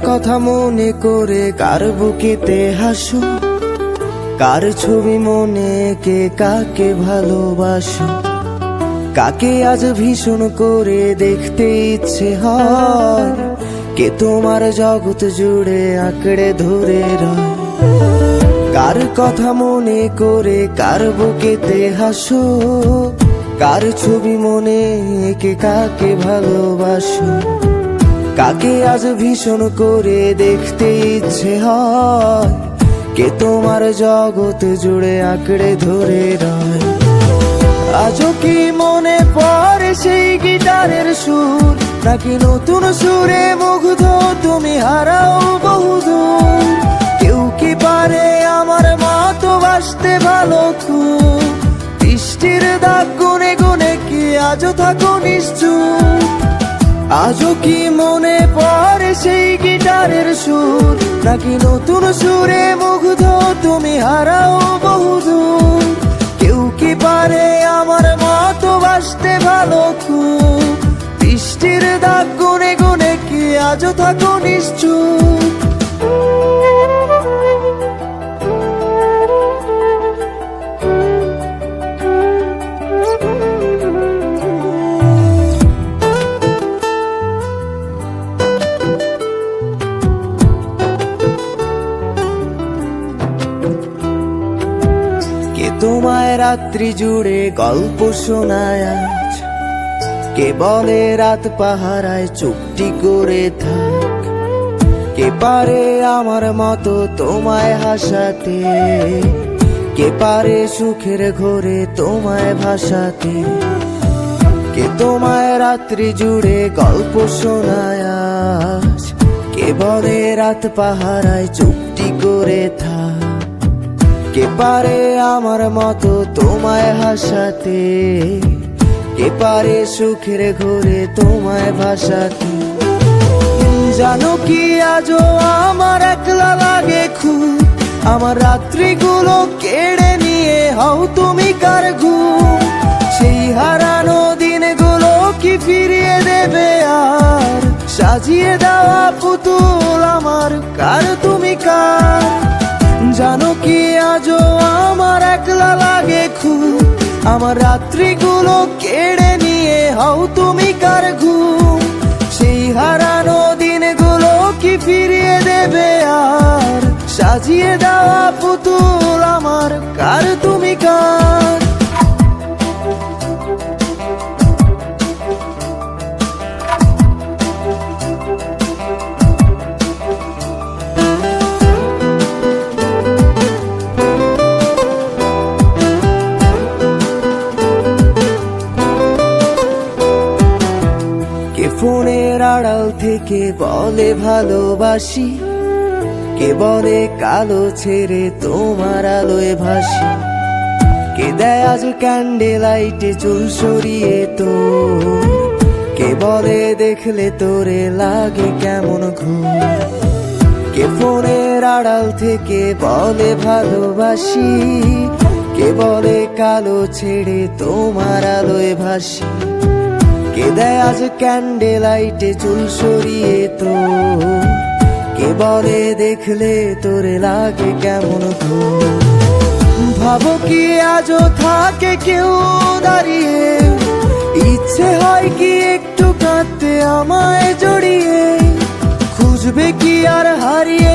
কথা মনে করে কার বুকেতে হাসো, কার ছবি মনে এঁকে কাকে ভালোবাসো, কাকে আজ ভীষণ করে দেখতে ইচ্ছে হয়, কে তোমার জগৎ জুড়ে আঁকড়ে ধরে রয়। কার কথা মনে করে কার বুকেতে হাসো, কার ছবি মনে এঁকে কাকে ভালোবাসো, কাকে আজ ভীষণ করে দেখতে ইচ্ছে হয়, কে তোমার জগৎ জুড়ে আঁকড়ে ধরে রয়। আজও কি মনে পড়ে সেই গিটারের সুর, নাকি নতুন সুরে মুগ্ধ তুমি হারাও বহুদূর? কেউ কি পারে আমার মতো বাসতে ভালো খুব, বৃষ্টির দাগ গুনে গুনে কি আজও থাকো নিশ্চুপ? আজও কি মনে পড়ে সেই গিটারের সুর, নাকি নতুন সুরে মুগ্ধ তুমি হারাও বহুদূর? কেউ কি পারে আমার মতো বাসতে ভালো খুব, বৃষ্টির দাগ গুনে গুনে কি আজও থাকো নিশ্চুপ? তোমায় রাত্রি জুড়ে গল্প শোনায় আজ, কে বলে রাত পাহারায় চুপটি করে থাক, কে পারে আমার মতো তোমায় হাসাতে, কে পারে সুখের ঘোরে তোমায় ভাসাতে, কে তোমায় রাত্রি জুড়ে গল্প শোনায় আজ, কে বলে রাত পাহারায় চুপটি করে থাক, কে পারে আমার মতো তোমায় হাসাতে, কে পারে সুখের ঘোরে তোমায় ভাসাতে? জানো কি আজও আমার একলা লাগে খুব, আমার রাত্রিগুলো কেড়ে নিয়ে হও তুমি কার ঘুম? সেই হারানো দিনগুলো কি ফিরিয়ে দেবে আর, সাজিয়ে দেওয়া পুতুল আমার কার তুমি কার? জানো কি আজও আমার একলা লাগে খুব, আমার রাত্রিগুলো কেড়ে নিয়ে হও তুমি কার ঘুম? সেই হারানো দিনগুলো কি ফিরিয়ে দেবে আর, সাজিয়ে দেওয়া পুতুল আমার কার তুমি কার? ফোনের আড়াল থেকে বলে ভালোবাসি, কে বলে কালো ছেড়ে তোমার আলোয় ভাসি, কে দেয় আজ ক্যান্ডেল লাইটে চুল সরিয়ে তো, কে বলে দেখলে তোরে লাগে কেমন ঘুম? কে ফোনের আড়াল থেকে বলে ভালোবাসি, কে বলে কালো ছেড়ে তোমার আলোয় ভাসি, কে দেয় আজ ক্যান্ডেল লাইটে চুল সরিয়ে তো, কে বলে দেখলে তোরে লাগে কেমন ঘুম? ভাবো কি আজও থাকে কেউ দাঁড়িয়ে, ইচ্ছে হয় কি একটু কাঁদতে আমায় জড়িয়ে, খুঁজবে কি আর হারিয়ে